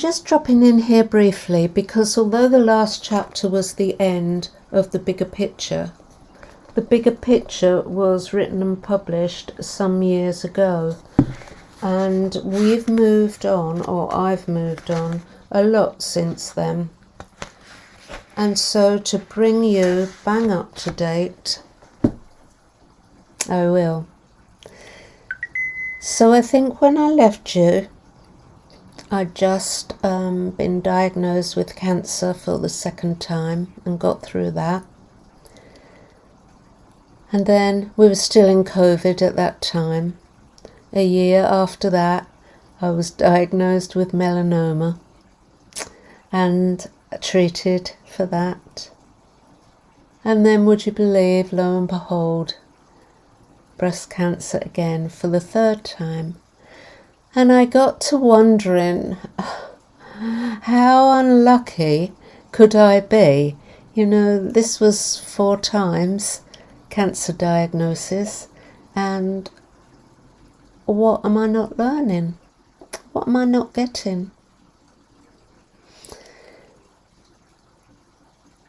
just dropping in here briefly because although the last chapter was the end of the bigger picture was written and published some years ago, and we've moved on, or I've moved on a lot since then. And so to bring you bang up to date, I will. So I think when I left you, I'd just been diagnosed with cancer for the second time and got through that. And then we were still in COVID at that time. A year after that, I was diagnosed with melanoma and treated for that. And then, would you believe, lo and behold, breast cancer again for the third time. And I got to wondering, how unlucky could I be? You know, this was 4 times cancer diagnosis, and what am I not learning? What am I not getting?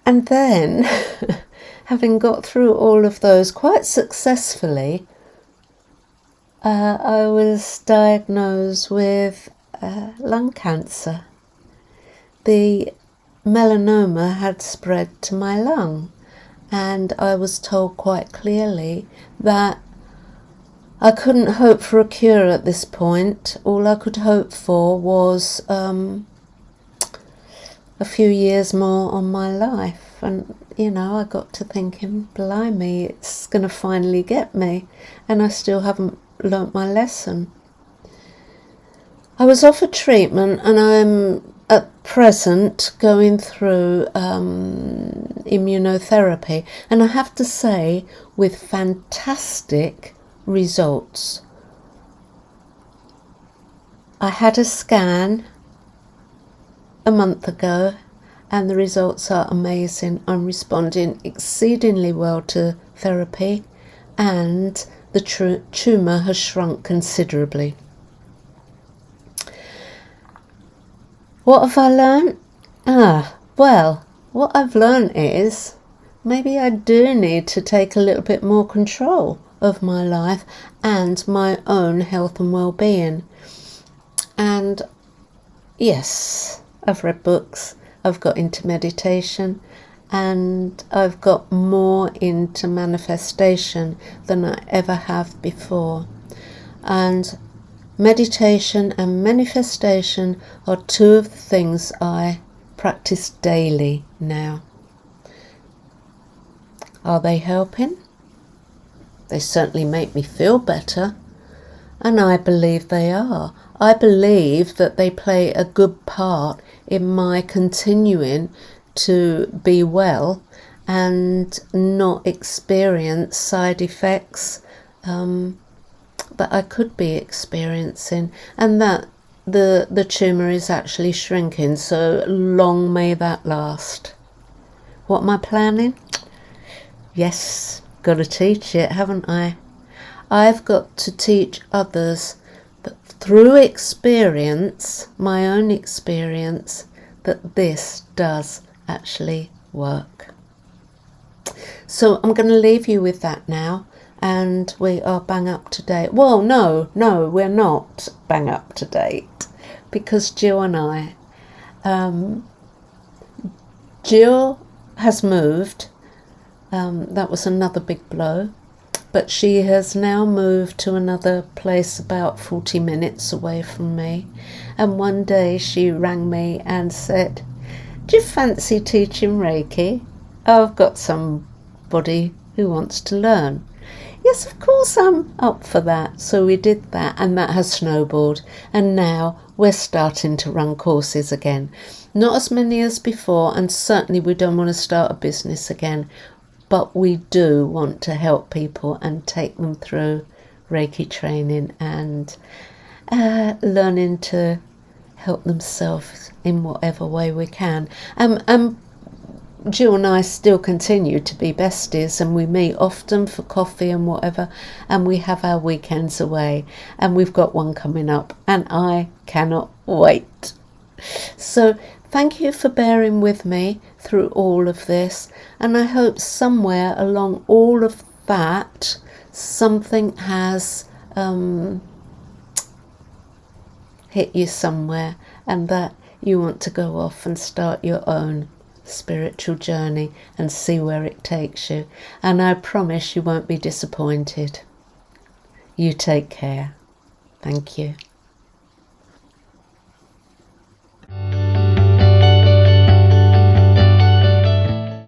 And then, having got through all of those quite successfully, I was diagnosed with lung cancer. The melanoma had spread to my lung, and I was told quite clearly that I couldn't hope for a cure at this point. All I could hope for was a few years more on my life. And, you know, I got to thinking, blimey, it's going to finally get me. And I still haven't learnt my lesson. I was offered treatment, and I'm at present going through immunotherapy. And I have to say, with fantastic results. I had a scan a month ago, and the results are amazing. I'm responding exceedingly well to therapy, and the tumour has shrunk considerably. What have I learned? Well, what I've learned is maybe I do need to take a little bit more control of my life and my own health and well-being. And yes, I've read books, I've got into meditation, and I've got more into manifestation than I ever have before. And meditation and manifestation are 2 of the things I practice daily now. Are they helping? They certainly make me feel better, and I believe they are. I believe that they play a good part in my continuing to be well and not experience side effects that I could be experiencing, and that the tumour is actually shrinking, so long may that last. What am I planning? Yes, got to teach it, haven't I? I've got to teach others that through experience, my own experience, that this does actually work. So I'm going to leave you with that now, and we are bang up to date. Well, no, we're not bang up to date, because Jill and I, Jill has moved. That was another big blow, but she has now moved to another place about 40 minutes away from me. And one day she rang me and said, "Do you fancy teaching Reiki? I've got somebody who wants to learn." Yes, of course I'm up for that. So we did that, and that has snowballed, and now we're starting to run courses again. Not as many as before, and certainly we don't want to start a business again. But we do want to help people and take them through Reiki training and learning to help themselves in whatever way we can. Jill and I still continue to be besties, and we meet often for coffee and whatever, and we have our weekends away, and we've got one coming up, and I cannot wait. So thank you for bearing with me through all of this, and I hope somewhere along all of that something has hit you somewhere, and that you want to go off and start your own spiritual journey and see where it takes you. And I promise you won't be disappointed. You take care. Thank you.